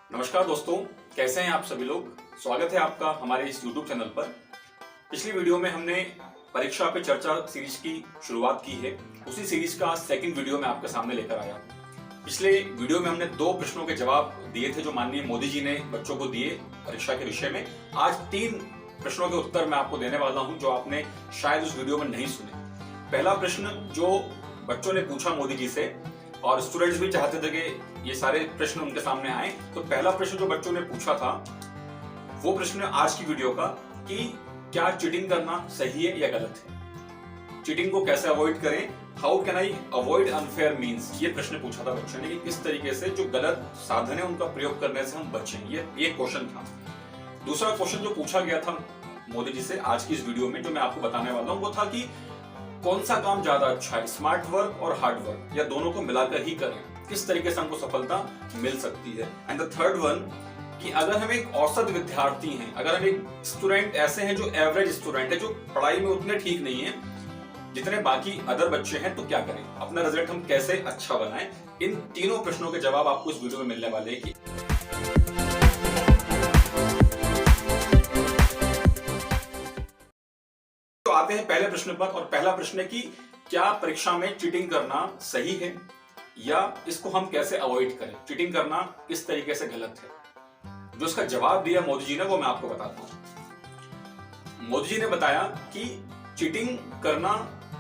नमस्कार दोस्तों, कैसे हैं आप सभी लोग। स्वागत है आपका हमारे इस YouTube चैनल पर। पिछली वीडियो में हमने परीक्षा पे चर्चा सीरीज की शुरुआत की है। उसी सीरीज का सेकंड वीडियो में आपके सामने लेकर आया। पिछले वीडियो में हमने 2 प्रश्नों के जवाब दिए थे जो माननीय मोदी जी ने बच्चों को दिए परीक्षा के विषय में। आज 3 प्रश्नों के उत्तर मैं आपको देने वाला हूं जो आपने शायद उस वीडियो में नहीं सुने। पहला प्रश्न जो बच्चों ने पूछा मोदी जी से, और स्टूडेंट्स भी चाहते थे कि ये सारे प्रश्न उनके सामने आए, तो पहला प्रश्न जो बच्चों ने पूछा था वो प्रश्न आज की वीडियो का कि क्या चीटिंग करना सही है या गलत है, चीटिंग को कैसे अवॉइड करें, how can I avoid unfair means. ये प्रश्न पूछा था बच्चों ने कि किस तरीके से जो गलत साधन है उनका प्रयोग करने से हम बचें। ये क्वेश्चन था। दूसरा क्वेश्चन जो पूछा गया था मोदी जी से आज की इस वीडियो में, जो मैं आपको बताने वाला हूं, वो था कि कौन सा काम ज्यादा अच्छा है, स्मार्ट वर्क और हार्ड वर्क, या दोनों को मिलाकर ही करें, किस तरीके से हमको सफलता मिल सकती है। एंड द थर्ड वन कि अगर हम एक औसत विद्यार्थी हैं, अगर हम एक स्टूडेंट ऐसे हैं जो एवरेज स्टूडेंट है, जो पढ़ाई में उतने ठीक नहीं है जितने बाकी अदर बच्चे हैं, तो क्या करें, अपना रिजल्ट हम कैसे अच्छा बनाएं। इन तीनों प्रश्नों के जवाब आपको इस वीडियो में मिलने वाले हैं। तो आते हैं पहले प्रश्न पर, और पहला प्रश्न है कि क्या परीक्षा में चीटिंग करना सही है या इसको हम कैसे अवॉइड करें, चीटिंग करना किस तरीके से गलत है। जो इसका जवाब दिया मोदी जी ने वो मैं आपको बताता हूं। मोदी जी ने बताया कि चीटिंग करना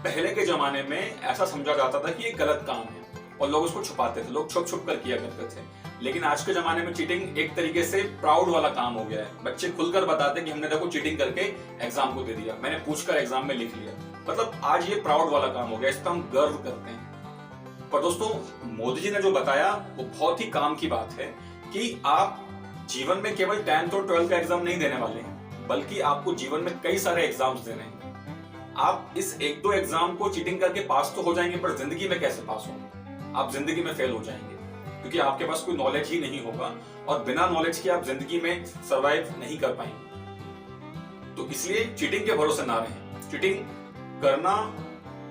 पहले के जमाने में ऐसा समझा जाता था कि ये गलत काम है और लोग उसको छुपाते थे, लोग छुप छुप कर किया करते थे। लेकिन आज के जमाने में चीटिंग एक तरीके से प्राउड वाला काम हो गया है। बच्चे खुलकर बताते हैं कि हमने देखो चीटिंग करके एग्जाम को दे दिया, मैंने पूछकर एग्जाम में लिख लिया। मतलब आज ये प्राउड वाला काम हो गया, इस पर हम गर्व करते हैं। पर दोस्तों, मोदी जी ने जो बताया वो बहुत ही काम की बात है कि आप जीवन में केवल 10th और 12th का एग्जाम नहीं देने वाले हैं, बल्कि आपको जीवन में कई सारे एग्जाम्स देने हैं। आप इस 1-2 एग्जाम को चीटिंग करके पास तो हो जाएंगे, पर जिंदगी में कैसे पास होंगे, आप जिंदगी में फेल हो जाएंगे, क्योंकि आपके पास कोई नॉलेज ही नहीं होगा और बिना नॉलेज के आप जिंदगी में सरवाइव नहीं कर पाएंगे। तो इसलिए चीटिंग के भरोसे ना रहें। चीटिंग करना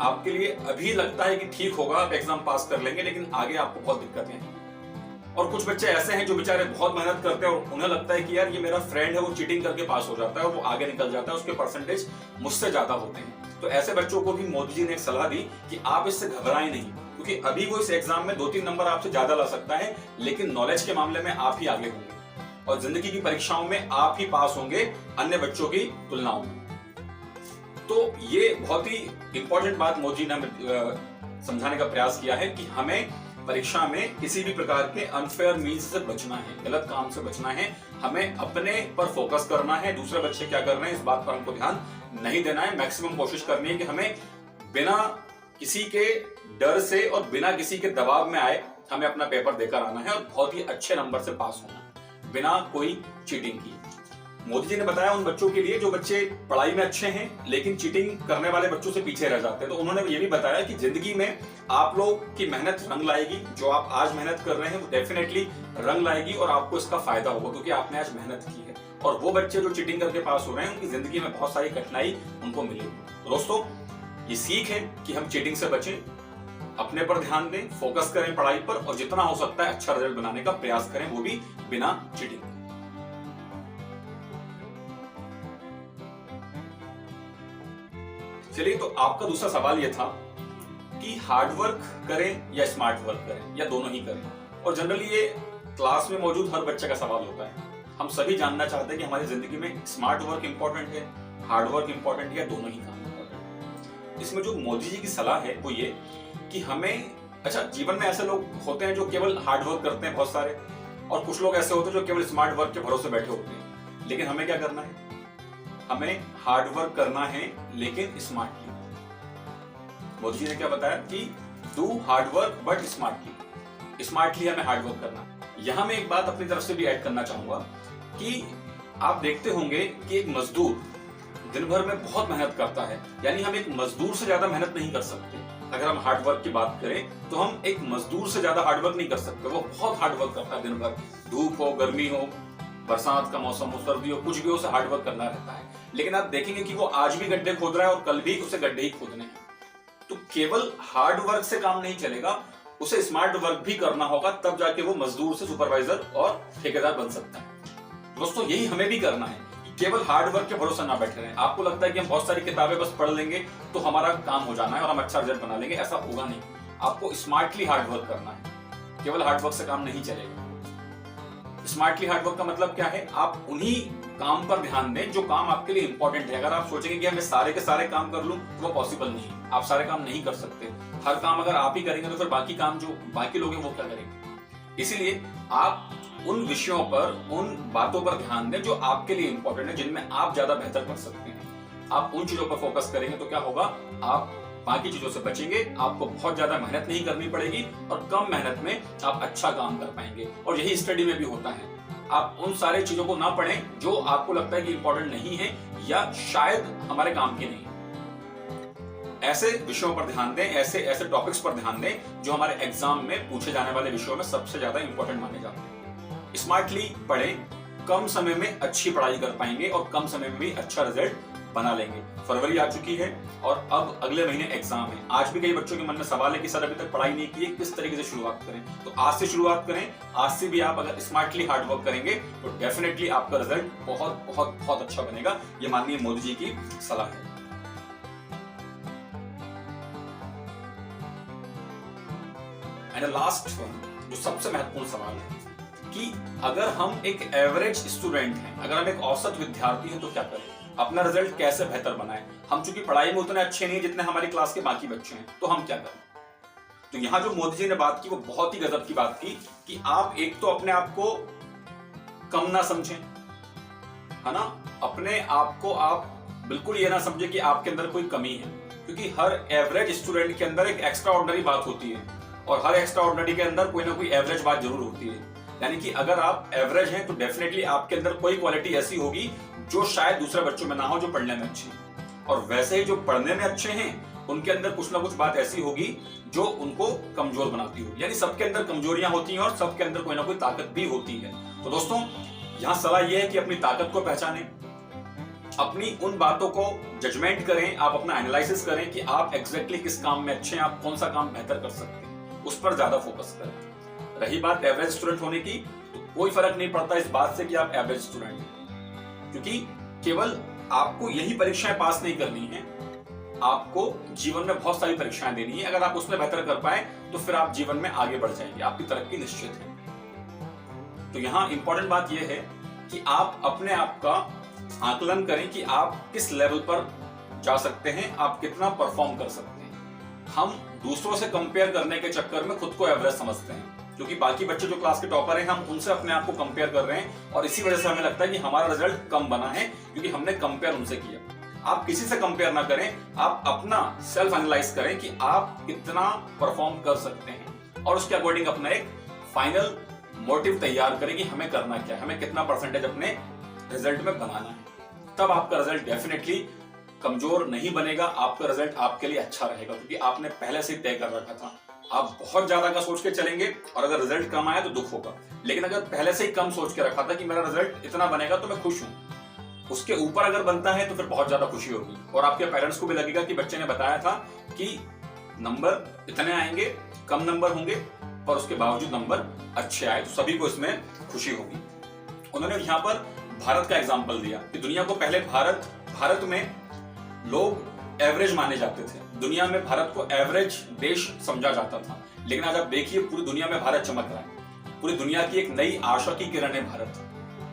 आपके लिए अभी लगता है कि ठीक होगा, आप एग्जाम पास कर लेंगे, लेकिन आगे आपको बहुत दिक्कतें हैं। और कुछ बच्चे ऐसे हैं जो बेचारे बहुत मेहनत करते हैं और उन्हें लगता है कि यार ये मेरा फ्रेंड है, वो चीटिंग करके पास हो जाता है और वो आगे निकल जाता है, उसके परसेंटेज मुझसे ज्यादा होते हैं। तो ऐसे बच्चों को भी मोदी जी ने एक सलाह दी कि आप इससे घबराएं नहीं, क्योंकि अभी वो इस एग्जाम में 2-3 नंबर आपसे ज्यादा ला सकता है, लेकिन नॉलेज के मामले में आप ही आगे होंगे और जिंदगी की परीक्षाओं में आप ही पास होंगे अन्य बच्चों की तुलनाओं में। तो ये बहुत ही इंपॉर्टेंट बात मोदी ने समझाने का प्रयास किया है कि हमें परीक्षा में किसी भी प्रकार के अनफेयर मीन्स से बचना है, गलत काम से बचना है, हमें अपने पर फोकस करना है। दूसरे बच्चे क्या कर रहे हैं इस बात पर हमको ध्यान नहीं देना है। मैक्सिमम कोशिश करनी है कि हमें बिना किसी के डर से और बिना किसी के दबाव में आए हमें अपना पेपर देकर आना है और बहुत ही अच्छे नंबर से पास होना है बिना कोई चीटिंग किए। मोदी जी ने बताया उन बच्चों के लिए जो बच्चे पढ़ाई में अच्छे हैं लेकिन चीटिंग करने वाले बच्चों से पीछे रह जाते हैं, तो उन्होंने ये भी बताया कि जिंदगी में आप लोग की मेहनत रंग लाएगी। जो आप आज मेहनत कर रहे हैं वो डेफिनेटली रंग लाएगी और आपको इसका फायदा होगा, क्योंकि आपने आज मेहनत की है। और वो बच्चे जो चीटिंग करके पास हो रहे हैं उनकी जिंदगी में बहुत सारी कठिनाई उनको मिलेगी। तो दोस्तों, ये सीख है कि हम चीटिंग से बचें, अपने पर ध्यान दें, फोकस करें पढ़ाई पर, और जितना हो सकता है अच्छा रिजल्ट बनाने का प्रयास करें, वो भी बिना चीटिंग। चलिए, तो आपका दूसरा सवाल यह था कि हार्ड वर्क करें या स्मार्ट वर्क करें या दोनों ही करें। और जनरली ये क्लास में मौजूद हर बच्चे का सवाल होता है। हम सभी जानना चाहते हैं कि हमारी जिंदगी में स्मार्ट वर्क इंपॉर्टेंट है, हार्ड वर्क इंपॉर्टेंट है या दोनों ही काम इंपॉर्टेंट है। इसमें जो मोदी जी की सलाह है वो ये कि हमें, अच्छा, जीवन में ऐसे लोग होते हैं जो केवल हार्ड वर्क करते हैं बहुत सारे, और कुछ लोग ऐसे होते हैं जो केवल स्मार्ट वर्क के भरोसे बैठे होते हैं। लेकिन हमें क्या करना है, हमें हार्ड वर्क करना है लेकिन स्मार्टली। मोदी जी ने क्या बताया कि do hard work but smartly. Smartly हमें हार्ड वर्क करना। यहां मैं एक बात अपनी तरफ से भी ऐड करना चाहूंगा कि आप देखते होंगे कि एक मजदूर दिन भर में बहुत मेहनत करता है, यानी हम एक मजदूर से ज्यादा मेहनत नहीं कर सकते। अगर हम हार्ड वर्क की बात करें तो हम एक मजदूर से ज्यादा हार्ड वर्क नहीं कर सकते। वो बहुत हार्ड वर्क करता है दिन भर, धूप हो, गर्मी हो, बरसात का मौसम हो, सर्दी हो, कुछ भी हो, उसे हार्ड वर्क करना रहता है। लेकिन आप देखेंगे कि वो आज भी गड्ढे खोद रहा है और कल भी उसे गड्ढे ही खोदने हैं। तो केवल हार्ड वर्क से काम नहीं चलेगा, उसे स्मार्ट वर्क भी करना होगा, तब जाके वो मजदूर से सुपरवाइजर और ठेकेदार बन सकता है। दोस्तों यही हमें भी करना है कि केवल हार्ड वर्क के भरोसे ना बैठे रहें। आपको लगता है कि हम बहुत सारी किताबें बस पढ़ लेंगे तो हमारा काम हो जाना है और हम अच्छा रिजल्ट बना लेंगे, ऐसा होगा नहीं। आपको स्मार्टली हार्ड वर्क करना है, केवल हार्ड वर्क से काम नहीं चलेगा। स्मार्टली हार्ड वर्क का मतलब क्या है? आप उन्हीं काम पर ध्यान दें जो काम आपके लिए इंपॉर्टेंट है। अगर आप सोचेंगे कि मैं सारे के सारे काम कर लूं तो वो पॉसिबल नहीं, आप सारे काम नहीं कर सकते। हर काम अगर आप ही करेंगे तो फिर बाकी काम जो बाकी लोग हैं वो क्या करेंगे? इसीलिए आप उन विषयों पर, उन बातों पर ध्यान दें जो आपके लिए इंपॉर्टेंट है, जिनमें आप ज्यादा बेहतर कर सकते हैं। आप उन चीजों पर फोकस करेंगे तो क्या होगा? आप बाकी चीजों से बचेंगे, आपको बहुत ज्यादा मेहनत नहीं करनी पड़ेगी और कम मेहनत में आप अच्छा काम कर पाएंगे। और यही स्टडी में भी होता है। आप उन सारे चीजों को ना पढ़ें जो आपको लगता है कि इंपॉर्टेंट नहीं है या शायद हमारे काम की नहीं है। ऐसे विषयों पर ध्यान दें, ऐसे टॉपिक्स पर ध्यान दें जो हमारे एग्जाम में पूछे जाने वाले विषयों में सबसे ज्यादा इंपॉर्टेंट माने जाते हैं। स्मार्टली पढ़ें, कम समय में अच्छी पढ़ाई कर पाएंगे और कम समय में भी अच्छा रिजल्ट बना लेंगे। फरवरी आ चुकी है और अब अगले महीने एग्जाम है। आज भी कई बच्चों के मन में सवाल है कि सर अभी तक पढ़ाई नहीं की है, किस तरीके से शुरुआत करें? तो आज से शुरुआत करें। आज से भी आप अगर स्मार्टली हार्ड वर्क करेंगे तो डेफिनेटली आपका रिजल्ट बहुत बहुत बहुत अच्छा बनेगा। ये माननीय मोदी जी की सलाह है। एंड लास्ट वन, जो सबसे महत्वपूर्ण सवाल है कि अगर हम एक एवरेज स्टूडेंट हैं, अगर हम एक औसत विद्यार्थी हैं तो क्या करें? अपना रिजल्ट कैसे बेहतर बनाएं? हम चूंकि पढ़ाई में उतने अच्छे नहीं जितने हमारी क्लास के बाकी बच्चे हैं, तो हम क्या करें? तो यहां जो मोदी जी ने बात की वो बहुत ही गजब की बात की कि आप एक तो अपने आप को कम ना समझें, है ना? अपने आप को आप बिल्कुल ये ना समझे कि आपके अंदर कोई कमी है, क्योंकि हर एवरेज स्टूडेंट के अंदर एक एक्स्ट्रा ऑर्डिनरी बात होती है और हर एक्स्ट्रा ऑर्डिनरी के अंदर कोई ना कोई एवरेज बात जरूर होती है। यानी कि अगर आप एवरेज हैं तो डेफिनेटली आपके अंदर कोई क्वालिटी ऐसी होगी जो शायद दूसरे बच्चों में ना हो, जो पढ़ने में अच्छे हैं। और वैसे ही जो पढ़ने में अच्छे हैं उनके अंदर कुछ ना कुछ बात ऐसी होगी जो उनको कमजोर बनाती हो। यानी सबके अंदर कमजोरियां होती हैं और सबके अंदर कोई ना कोई ताकत भी होती है। तो दोस्तों यहां सलाह यह है कि अपनी ताकत को पहचानें, अपनी उन बातों को जजमेंट करें, आप अपना एनालिसिस करें कि आप एग्जैक्टली किस काम में अच्छे हैं, आप कौन सा काम बेहतर कर सकते हैं, उस पर ज्यादा फोकस करें। रही बात एवरेज स्टूडेंट होने की, तो कोई फर्क नहीं पड़ता इस बात से कि आप एवरेज स्टूडेंट हैं, क्योंकि केवल आपको यही परीक्षाएं पास नहीं करनी है, आपको जीवन में बहुत सारी परीक्षाएं देनी है। अगर आप उसमें बेहतर कर पाए तो फिर आप जीवन में आगे बढ़ जाएंगे, आपकी तरक्की निश्चित है। तो यहां इंपॉर्टेंट बात यह है कि आप अपने आप का आकलन करें कि आप किस लेवल पर जा सकते हैं, आप कितना परफॉर्म कर सकते हैं। हम दूसरों से कंपेयर करने के चक्कर में खुद को एवरेज समझते हैं, क्योंकि बाकी बच्चे जो क्लास के टॉपर हैं हम उनसे अपने आप को कंपेयर कर रहे हैं और इसी वजह से हमें लगता है कि हमारा रिजल्ट कम बना है क्योंकि हमने कंपेयर उनसे किया। आप किसी से कंपेयर ना करें, आप अपना सेल्फ एनालाइज करें कि आप कितना परफॉर्म कर सकते हैं और उसके अकॉर्डिंग अपना एक फाइनल मोटिव तैयार करें कि हमें करना क्या है, हमें कितना परसेंटेज अपने रिजल्ट में बनाना है। तब आपका रिजल्ट डेफिनेटली कमजोर नहीं बनेगा, आपका रिजल्ट आपके लिए अच्छा रहेगा, क्योंकि आपने पहले से तय कर रखा था। आप बहुत ज्यादा का सोच के चलेंगे और अगर रिजल्ट कम आया तो दुख होगा, लेकिन अगर पहले से ही कम सोच के रखा था कि मेरा रिजल्ट इतना बनेगा तो मैं खुश हूं, उसके ऊपर अगर बनता है तो फिर बहुत ज्यादा खुशी होगी और आपके पेरेंट्स को भी लगेगा कि बच्चे ने बताया था कि नंबर इतने आएंगे, कम नंबर होंगे और उसके बावजूद नंबर अच्छे आए, तो सभी को इसमें खुशी होगी। उन्होंने यहाँ पर भारत का एग्जाम्पल दिया कि दुनिया को पहले भारत में लोग एवरेज माने जाते थे, दुनिया में भारत को एवरेज देश समझा जाता था, लेकिन आज आप देखिए पूरी दुनिया में भारत चमक रहा है, पूरी दुनिया की एक नई आशा की किरण है भारत।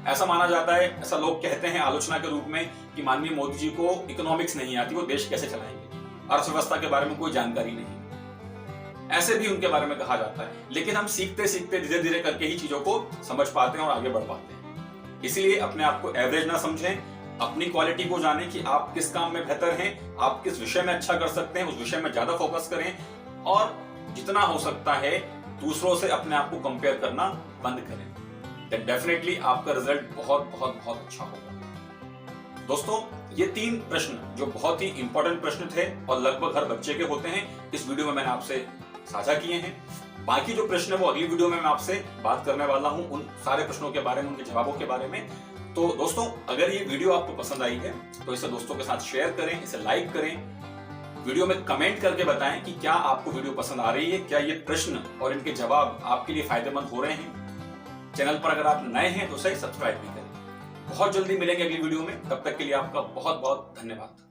ऐसा माना जाता है, ऐसा लोग कहते हैं आलोचना के रूप में कि माननीय मोदी जी को इकोनॉमिक्स नहीं आती, वो देश कैसे चलाएंगे, अर्थव्यवस्था के बारे में कोई जानकारी नहीं, ऐसे भी उनके बारे में कहा जाता है। लेकिन हम सीखते सीखते धीरे धीरे करके ही चीजों को समझ पाते हैं और आगे बढ़ पाते हैं। इसीलिए अपने आप को एवरेज ना समझें, अपनी क्वालिटी को जानें कि आप किस काम में बेहतर हैं, आप किस विषय में अच्छा कर सकते हैं, उस विषय में ज्यादा फोकस करें और जितना हो सकता है दूसरों से अपने आप को कंपेयर करना बंद करें। देन डेफिनेटली आपका रिजल्ट बहुत बहुत बहुत अच्छा होगा। दोस्तों ये 3 प्रश्न जो बहुत ही इंपॉर्टेंट प्रश्न थे और लगभग हर बच्चे के होते हैं, इस वीडियो में मैंने आपसे साझा किए हैं। बाकी जो प्रश्न है वो अगली वीडियो में मैं आपसे बात करने वाला हूं, उन सारे प्रश्नों के बारे में, उनके जवाबों के बारे में। तो दोस्तों अगर ये वीडियो आपको पसंद आई है तो इसे दोस्तों के साथ शेयर करें, इसे लाइक करें, वीडियो में कमेंट करके बताएं कि क्या आपको वीडियो पसंद आ रही है, क्या ये प्रश्न और इनके जवाब आपके लिए फायदेमंद हो रहे हैं। चैनल पर अगर आप नए हैं तो सही सब्सक्राइब भी करें। बहुत जल्दी मिलेंगे अगली वीडियो में, तब तक के लिए आपका बहुत बहुत धन्यवाद।